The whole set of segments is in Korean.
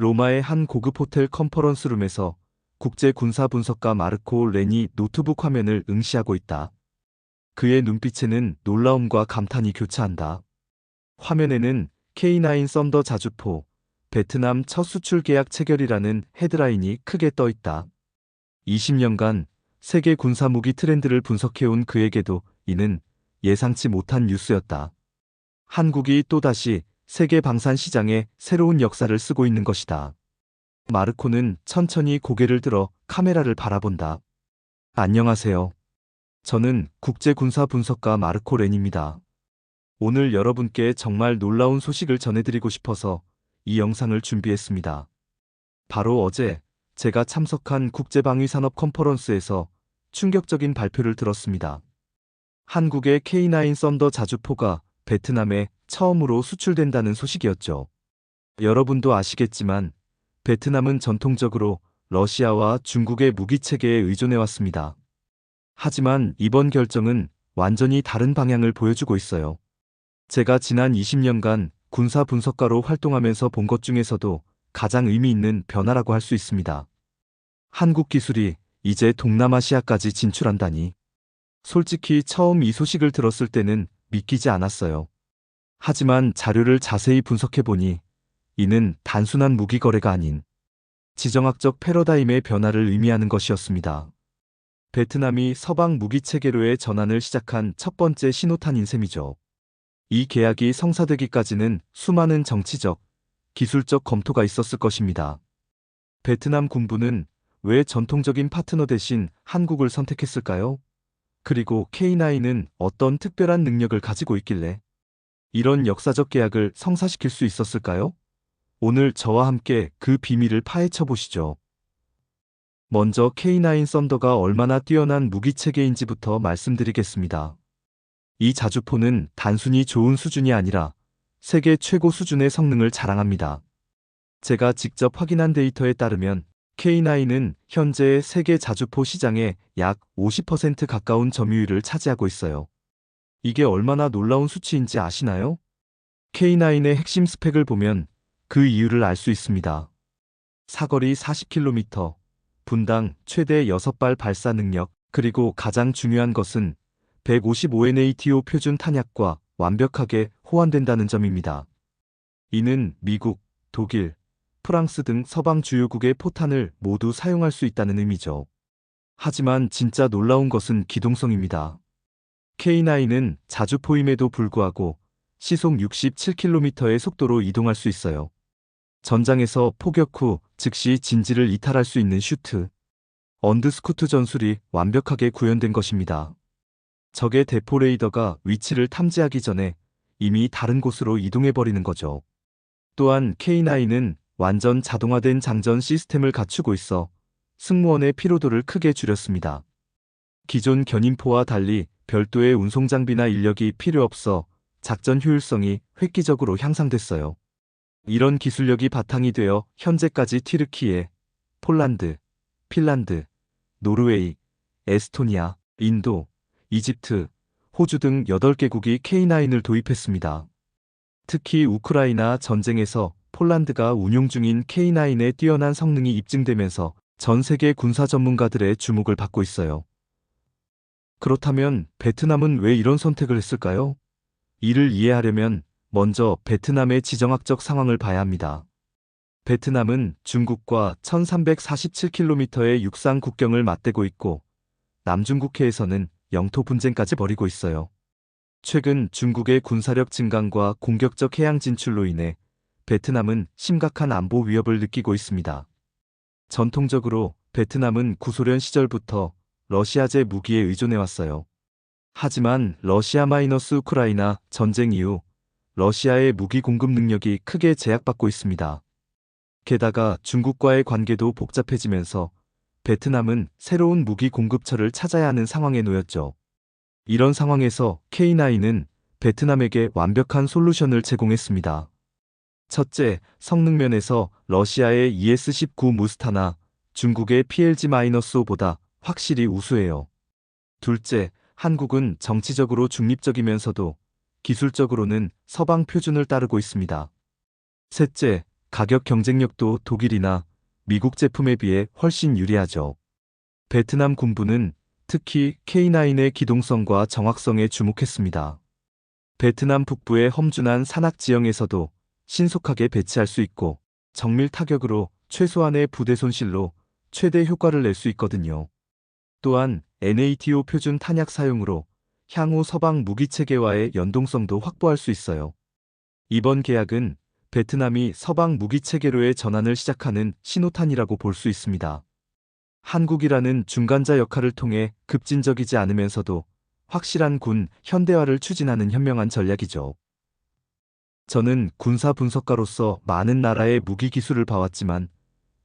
로마의 한 고급 호텔 컨퍼런스룸에서 국제 군사 분석가 마르코 렌이 노트북 화면을 응시하고 있다. 그의 눈빛에는 놀라움과 감탄이 교차한다. 화면에는 K9 썬더 자주포, 베트남 첫 수출 계약 체결이라는 헤드라인이 크게 떠 있다. 20년간 세계 군사 무기 트렌드를 분석해온 그에게도 이는 예상치 못한 뉴스였다. 한국이 또다시 세계 방산 시장에 새로운 역사를 쓰고 있는 것이다. 마르코는 천천히 고개를 들어 카메라를 바라본다. 안녕하세요. 저는 국제군사 분석가 마르코 렌입니다. 오늘 여러분께 정말 놀라운 소식을 전해드리고 싶어서 이 영상을 준비했습니다. 바로 어제 제가 참석한 국제방위산업 컨퍼런스에서 충격적인 발표를 들었습니다. 한국의 K9 썬더 자주포가 베트남에 처음으로 수출된다는 소식이었죠. 여러분도 아시겠지만 베트남은 전통적으로 러시아와 중국의 무기체계에 의존해왔습니다. 하지만 이번 결정은 완전히 다른 방향을 보여주고 있어요. 제가 지난 20년간 군사 분석가로 활동하면서 본 것 중에서도 가장 의미 있는 변화라고 할 수 있습니다. 한국 기술이 이제 동남아시아까지 진출한다니. 솔직히 처음 이 소식을 들었을 때는 믿기지 않았어요. 하지만 자료를 자세히 분석해보니 이는 단순한 무기 거래가 아닌 지정학적 패러다임의 변화를 의미하는 것이었습니다. 베트남이 서방 무기 체계로의 전환을 시작한 첫 번째 신호탄인 셈이죠. 이 계약이 성사되기까지는 수많은 정치적, 기술적 검토가 있었을 것입니다. 베트남 군부는 왜 전통적인 파트너 대신 한국을 선택했을까요? 그리고 K9은 어떤 특별한 능력을 가지고 있길래 이런 역사적 계약을 성사시킬 수 있었을까요? 오늘 저와 함께 그 비밀을 파헤쳐 보시죠. 먼저 K9 썬더가 얼마나 뛰어난 무기체계인지부터 말씀드리겠습니다. 이 자주포는 단순히 좋은 수준이 아니라 세계 최고 수준의 성능을 자랑합니다. 제가 직접 확인한 데이터에 따르면 K9은 현재 세계 자주포 시장의 약 50% 가까운 점유율을 차지하고 있어요. 이게 얼마나 놀라운 수치인지 아시나요? K9의 핵심 스펙을 보면 그 이유를 알 수 있습니다. 사거리 40km, 분당 최대 6발 발사 능력, 그리고 가장 중요한 것은 155NATO 표준 탄약과 완벽하게 호환된다는 점입니다. 이는 미국, 독일, 프랑스 등 서방 주요국의 포탄을 모두 사용할 수 있다는 의미죠. 하지만 진짜 놀라운 것은 기동성입니다. K9은 자주포임에도 불구하고 시속 67km의 속도로 이동할 수 있어요. 전장에서 포격 후 즉시 진지를 이탈할 수 있는 슈트, 언드스쿠트 전술이 완벽하게 구현된 것입니다. 적의 대포 레이더가 위치를 탐지하기 전에 이미 다른 곳으로 이동해버리는 거죠. 또한 K9은 완전 자동화된 장전 시스템을 갖추고 있어 승무원의 피로도를 크게 줄였습니다. 기존 견인포와 달리 별도의 운송 장비나 인력이 필요 없어 작전 효율성이 획기적으로 향상됐어요. 이런 기술력이 바탕이 되어 현재까지 튀르키예, 폴란드, 핀란드, 노르웨이, 에스토니아, 인도, 이집트, 호주 등 8개국이 K9을 도입했습니다. 특히 우크라이나 전쟁에서 폴란드가 운용 중인 K9의 뛰어난 성능이 입증되면서 전 세계 군사 전문가들의 주목을 받고 있어요. 그렇다면 베트남은 왜 이런 선택을 했을까요? 이를 이해하려면 먼저 베트남의 지정학적 상황을 봐야 합니다. 베트남은 중국과 1347km의 육상 국경을 맞대고 있고 남중국해에서는 영토 분쟁까지 벌이고 있어요. 최근 중국의 군사력 증강과 공격적 해양 진출로 인해 베트남은 심각한 안보 위협을 느끼고 있습니다. 전통적으로 베트남은 구소련 시절부터 러시아제 무기에 의존해왔어요. 하지만 러시아-우크라이나 전쟁 이후 러시아의 무기 공급 능력이 크게 제약받고 있습니다. 게다가 중국과의 관계도 복잡해지면서 베트남은 새로운 무기 공급처를 찾아야 하는 상황에 놓였죠. 이런 상황에서 K9은 베트남에게 완벽한 솔루션을 제공했습니다. 첫째, 성능 면에서 러시아의 ES-19 무스타나 중국의 PLG-5보다 확실히 우수해요. 둘째, 한국은 정치적으로 중립적이면서도 기술적으로는 서방 표준을 따르고 있습니다. 셋째, 가격 경쟁력도 독일이나 미국 제품에 비해 훨씬 유리하죠. 베트남 군부는 특히 K9의 기동성과 정확성에 주목했습니다. 베트남 북부의 험준한 산악 지형에서도 신속하게 배치할 수 있고 정밀 타격으로 최소한의 부대 손실로 최대 효과를 낼 수 있거든요. 또한 NATO 표준 탄약 사용으로 향후 서방 무기 체계와의 연동성도 확보할 수 있어요. 이번 계약은 베트남이 서방 무기 체계로의 전환을 시작하는 신호탄이라고 볼 수 있습니다. 한국이라는 중간자 역할을 통해 급진적이지 않으면서도 확실한 군 현대화를 추진하는 현명한 전략이죠. 저는 군사 분석가로서 많은 나라의 무기 기술을 봐왔지만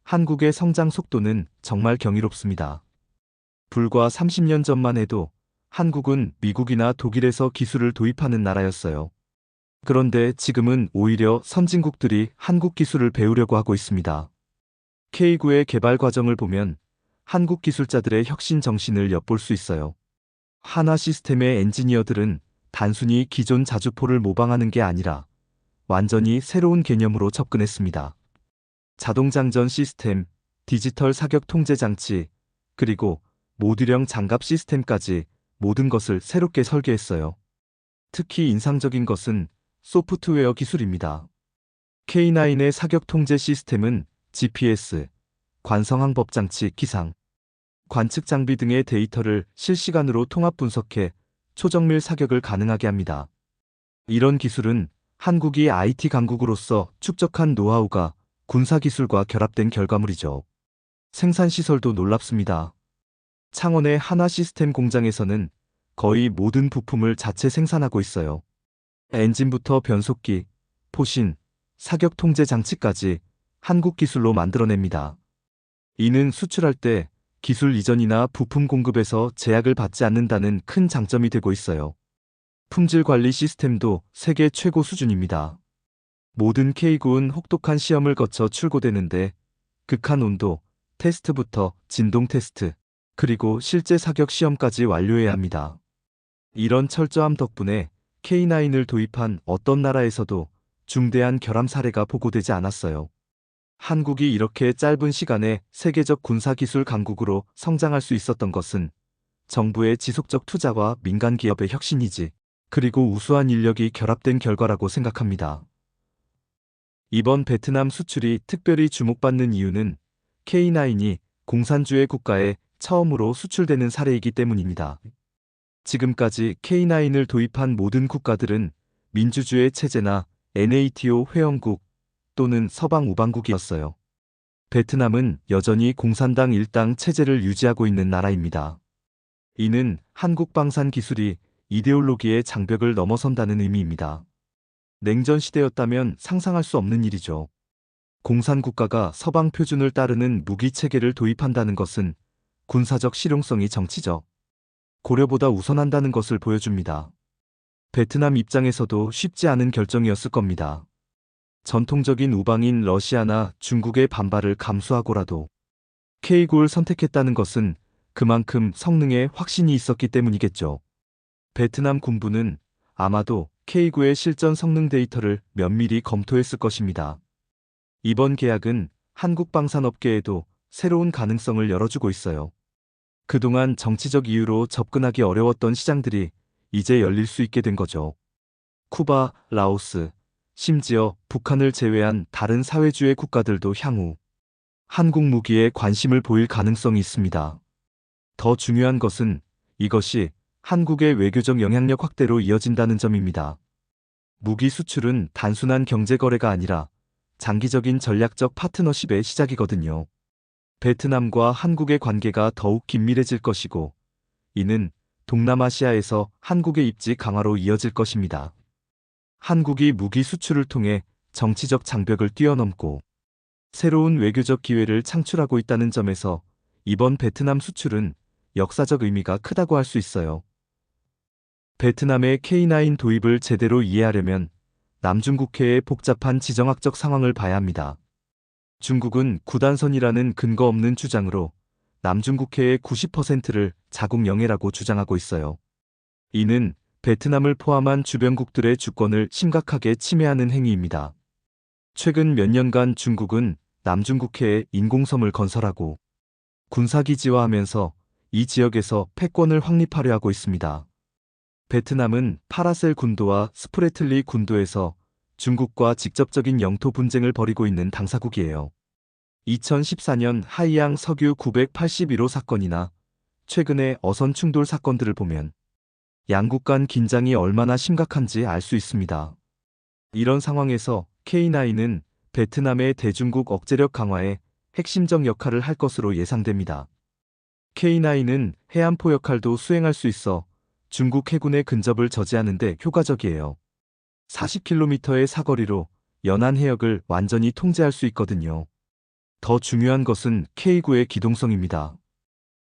한국의 성장 속도는 정말 경이롭습니다. 불과 30년 전만 해도 한국은 미국이나 독일에서 기술을 도입하는 나라였어요. 그런데 지금은 오히려 선진국들이 한국 기술을 배우려고 하고 있습니다. K9의 개발 과정을 보면 한국 기술자들의 혁신 정신을 엿볼 수 있어요. 하나 시스템의 엔지니어들은 단순히 기존 자주포를 모방하는 게 아니라 완전히 새로운 개념으로 접근했습니다. 자동장전 시스템, 디지털 사격 통제 장치, 그리고 모듈형 장갑 시스템까지 모든 것을 새롭게 설계했어요. 특히 인상적인 것은 소프트웨어 기술입니다. K9의 사격 통제 시스템은 GPS, 관성항법 장치, 기상, 관측 장비 등의 데이터를 실시간으로 통합 분석해 초정밀 사격을 가능하게 합니다. 이런 기술은 한국이 IT 강국으로서 축적한 노하우가 군사기술과 결합된 결과물이죠. 생산시설도 놀랍습니다. 창원의 하나 시스템 공장에서는 거의 모든 부품을 자체 생산하고 있어요. 엔진부터 변속기, 포신, 사격 통제 장치까지 한국 기술로 만들어냅니다. 이는 수출할 때 기술 이전이나 부품 공급에서 제약을 받지 않는다는 큰 장점이 되고 있어요. 품질 관리 시스템도 세계 최고 수준입니다. 모든 K9은 혹독한 시험을 거쳐 출고되는데 극한 온도 테스트부터 진동 테스트, 그리고 실제 사격 시험까지 완료해야 합니다. 이런 철저함 덕분에 K9을 도입한 어떤 나라에서도 중대한 결함 사례가 보고되지 않았어요. 한국이 이렇게 짧은 시간에 세계적 군사기술 강국으로 성장할 수 있었던 것은 정부의 지속적 투자와 민간 기업의 혁신이지, 그리고 우수한 인력이 결합된 결과라고 생각합니다. 이번 베트남 수출이 특별히 주목받는 이유는 K9이 공산주의 국가에 처음으로 수출되는 사례이기 때문입니다. 지금까지 K9을 도입한 모든 국가들은 민주주의 체제나 NATO 회원국 또는 서방 우방국이었어요. 베트남은 여전히 공산당 일당 체제를 유지하고 있는 나라입니다. 이는 한국 방산 기술이 이데올로기의 장벽을 넘어선다는 의미입니다. 냉전 시대였다면 상상할 수 없는 일이죠. 공산국가가 서방 표준을 따르는 무기 체계를 도입한다는 것은 군사적 실용성이 정치적 고려보다 우선한다는 것을 보여줍니다. 베트남 입장에서도 쉽지 않은 결정이었을 겁니다. 전통적인 우방인 러시아나 중국의 반발을 감수하고라도 K9를 선택했다는 것은 그만큼 성능에 확신이 있었기 때문이겠죠. 베트남 군부는 아마도 K9의 실전 성능 데이터를 면밀히 검토했을 것입니다. 이번 계약은 한국 방산업계에도 새로운 가능성을 열어주고 있어요. 그동안 정치적 이유로 접근하기 어려웠던 시장들이 이제 열릴 수 있게 된 거죠. 쿠바, 라오스, 심지어 북한을 제외한 다른 사회주의 국가들도 향후 한국 무기에 관심을 보일 가능성이 있습니다. 더 중요한 것은 이것이 한국의 외교적 영향력 확대로 이어진다는 점입니다. 무기 수출은 단순한 경제 거래가 아니라 장기적인 전략적 파트너십의 시작이거든요. 베트남과 한국의 관계가 더욱 긴밀해질 것이고, 이는 동남아시아에서 한국의 입지 강화로 이어질 것입니다. 한국이 무기 수출을 통해 정치적 장벽을 뛰어넘고 새로운 외교적 기회를 창출하고 있다는 점에서 이번 베트남 수출은 역사적 의미가 크다고 할 수 있어요. 베트남의 K9 도입을 제대로 이해하려면 남중국해의 복잡한 지정학적 상황을 봐야 합니다. 중국은 구단선이라는 근거 없는 주장으로 남중국해의 90%를 자국 영해라고 주장하고 있어요. 이는 베트남을 포함한 주변국들의 주권을 심각하게 침해하는 행위입니다. 최근 몇 년간 중국은 남중국해에 인공섬을 건설하고 군사기지화하면서 이 지역에서 패권을 확립하려 하고 있습니다. 베트남은 파라셀 군도와 스프레틀리 군도에서 중국과 직접적인 영토 분쟁을 벌이고 있는 당사국이에요. 2014년 하이양 석유 981호 사건이나 최근의 어선 충돌 사건들을 보면 양국 간 긴장이 얼마나 심각한지 알 수 있습니다. 이런 상황에서 K9은 베트남의 대중국 억제력 강화에 핵심적 역할을 할 것으로 예상됩니다. K9은 해안포 역할도 수행할 수 있어 중국 해군의 근접을 저지하는 데 효과적이에요. 40km의 사거리로 연안 해역을 완전히 통제할 수 있거든요. 더 중요한 것은 K9의 기동성입니다.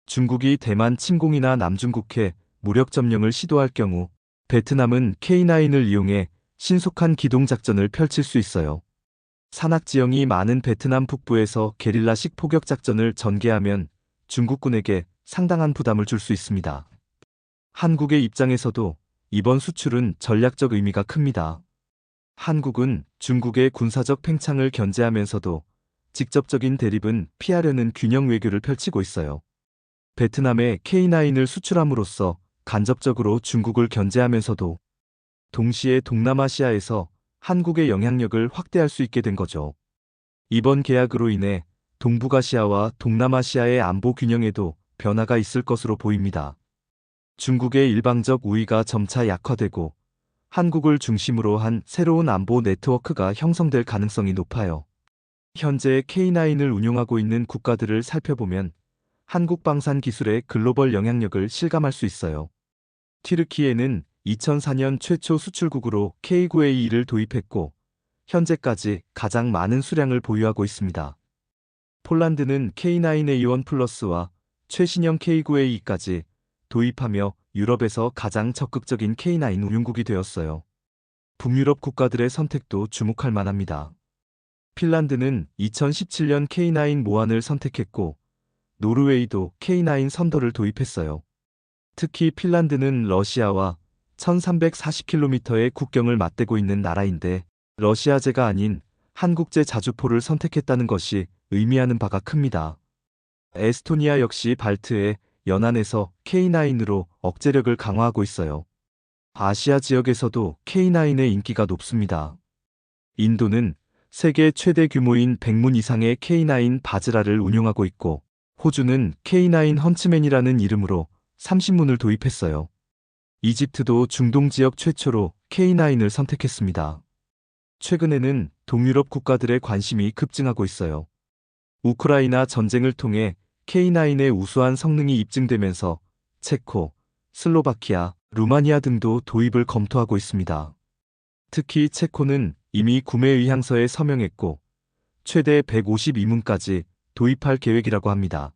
중국이 대만 침공이나 남중국해 무력 점령을 시도할 경우 베트남은 K9을 이용해 신속한 기동작전을 펼칠 수 있어요. 산악지형이 많은 베트남 북부에서 게릴라식 포격작전을 전개하면 중국군에게 상당한 부담을 줄 수 있습니다. 한국의 입장에서도 이번 수출은 전략적 의미가 큽니다. 한국은 중국의 군사적 팽창을 견제하면서도 직접적인 대립은 피하려는 균형 외교를 펼치고 있어요. 베트남에 K9을 수출함으로써 간접적으로 중국을 견제하면서도 동시에 동남아시아에서 한국의 영향력을 확대할 수 있게 된 거죠. 이번 계약으로 인해 동북아시아와 동남아시아의 안보 균형에도 변화가 있을 것으로 보입니다. 중국의 일방적 우위가 점차 약화되고 한국을 중심으로 한 새로운 안보 네트워크가 형성될 가능성이 높아요. 현재 K9을 운용하고 있는 국가들을 살펴보면 한국 방산 기술의 글로벌 영향력을 실감할 수 있어요. 튀르키예는 2004년 최초 수출국으로 K9A2를 도입했고 현재까지 가장 많은 수량을 보유하고 있습니다. 폴란드는 K9A1 플러스와 최신형 K9A2까지 도입하며 유럽에서 가장 적극적인 K9 운용국이 되었어요. 북유럽 국가들의 선택도 주목할 만합니다. 핀란드는 2017년 K9 모환을 선택했고 노르웨이도 K9 선더를 도입했어요. 특히 핀란드는 러시아와 1340km의 국경을 맞대고 있는 나라인데 러시아제가 아닌 한국제 자주포를 선택했다는 것이 의미하는 바가 큽니다. 에스토니아 역시 발트해 연안에서 K9으로 억제력을 강화하고 있어요. 아시아 지역에서도 K9의 인기가 높습니다. 인도는 세계 최대 규모인 100문 이상의 K9 바즈라를 운용하고 있고 호주는 K9 헌츠맨이라는 이름으로 30문을 도입했어요. 이집트도 중동 지역 최초로 K9을 선택했습니다. 최근에는 동유럽 국가들의 관심이 급증하고 있어요. 우크라이나 전쟁을 통해 K9의 우수한 성능이 입증되면서 체코, 슬로바키아, 루마니아 등도 도입을 검토하고 있습니다. 특히 체코는 이미 구매 의향서에 서명했고 최대 152문까지 도입할 계획이라고 합니다.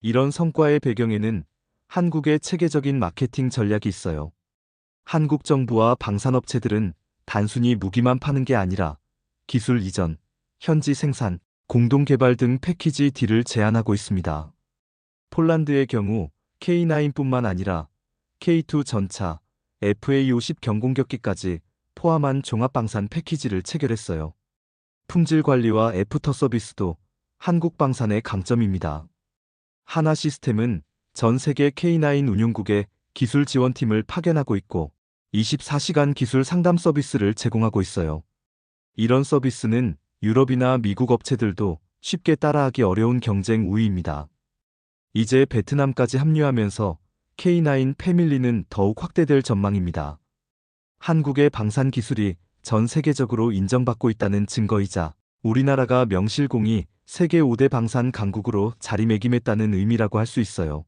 이런 성과의 배경에는 한국의 체계적인 마케팅 전략이 있어요. 한국 정부와 방산업체들은 단순히 무기만 파는 게 아니라 기술 이전, 현지 생산, 공동 개발 등 패키지 딜을 제안하고 있습니다. 폴란드의 경우 K9뿐만 아니라 K2 전차, FA50 경공격기까지 포함한 종합방산 패키지를 체결했어요. 품질 관리와 애프터 서비스도 한국 방산의 강점입니다. 하나 시스템은 전 세계 K9 운용국에 기술 지원팀을 파견하고 있고 24시간 기술 상담 서비스를 제공하고 있어요. 이런 서비스는 유럽이나 미국 업체들도 쉽게 따라하기 어려운 경쟁 우위입니다. 이제 베트남까지 합류하면서 K9 패밀리는 더욱 확대될 전망입니다. 한국의 방산 기술이 전 세계적으로 인정받고 있다는 증거이자 우리나라가 명실공히 세계 5대 방산 강국으로 자리매김했다는 의미라고 할 수 있어요.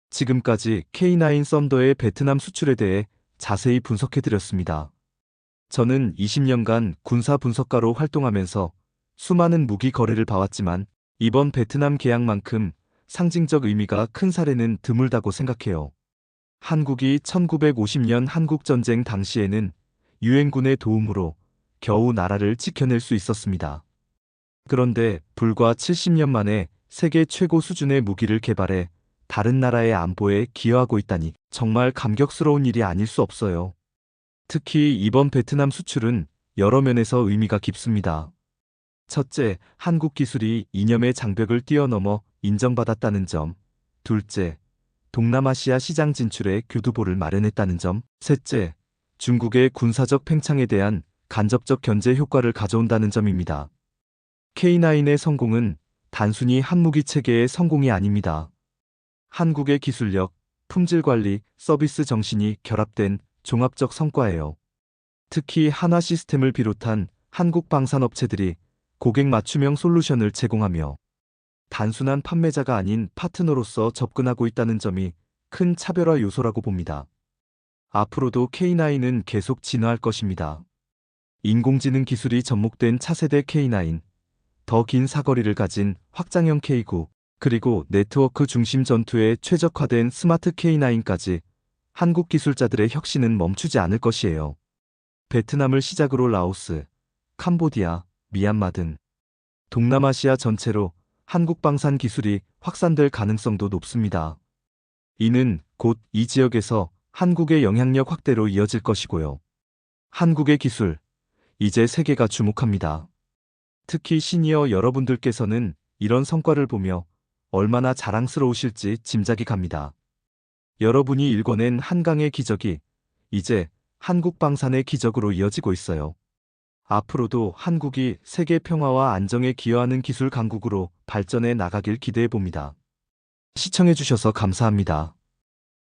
지금까지 K9 썬더의 베트남 수출에 대해 자세히 분석해드렸습니다. 저는 20년간 군사 분석가로 활동하면서 수많은 무기 거래를 봐왔지만 이번 베트남 계약만큼 상징적 의미가 큰 사례는 드물다고 생각해요. 한국이 1950년 한국전쟁 당시에는 유엔군의 도움으로 겨우 나라를 지켜낼 수 있었습니다. 그런데 불과 70년 만에 세계 최고 수준의 무기를 개발해 다른 나라의 안보에 기여하고 있다니 정말 감격스러운 일이 아닐 수 없어요. 특히 이번 베트남 수출은 여러 면에서 의미가 깊습니다. 첫째, 한국 기술이 이념의 장벽을 뛰어넘어 인정받았다는 점. 둘째, 동남아시아 시장 진출에 교두보를 마련했다는 점. 셋째, 중국의 군사적 팽창에 대한 간접적 견제 효과를 가져온다는 점입니다. K9의 성공은 단순히 한무기 체계의 성공이 아닙니다. 한국의 기술력, 품질 관리, 서비스 정신이 결합된 종합적 성과예요. 특히 한화 시스템을 비롯한 한국 방산업체들이 고객 맞춤형 솔루션을 제공하며 단순한 판매자가 아닌 파트너로서 접근하고 있다는 점이 큰 차별화 요소라고 봅니다. 앞으로도 K9은 계속 진화할 것입니다. 인공지능 기술이 접목된 차세대 K9, 더 긴 사거리를 가진 확장형 K9, 그리고 네트워크 중심 전투에 최적화된 스마트 K9까지 한국 기술자들의 혁신은 멈추지 않을 것이에요. 베트남을 시작으로 라오스, 캄보디아, 미얀마 등 동남아시아 전체로 한국 방산 기술이 확산될 가능성도 높습니다. 이는 곧 이 지역에서 한국의 영향력 확대로 이어질 것이고요. 한국의 기술, 이제 세계가 주목합니다. 특히 시니어 여러분들께서는 이런 성과를 보며 얼마나 자랑스러우실지 짐작이 갑니다. 여러분이 일궈낸 한강의 기적이 이제 한국 방산의 기적으로 이어지고 있어요. 앞으로도 한국이 세계 평화와 안정에 기여하는 기술 강국으로 발전해 나가길 기대해 봅니다. 시청해 주셔서 감사합니다.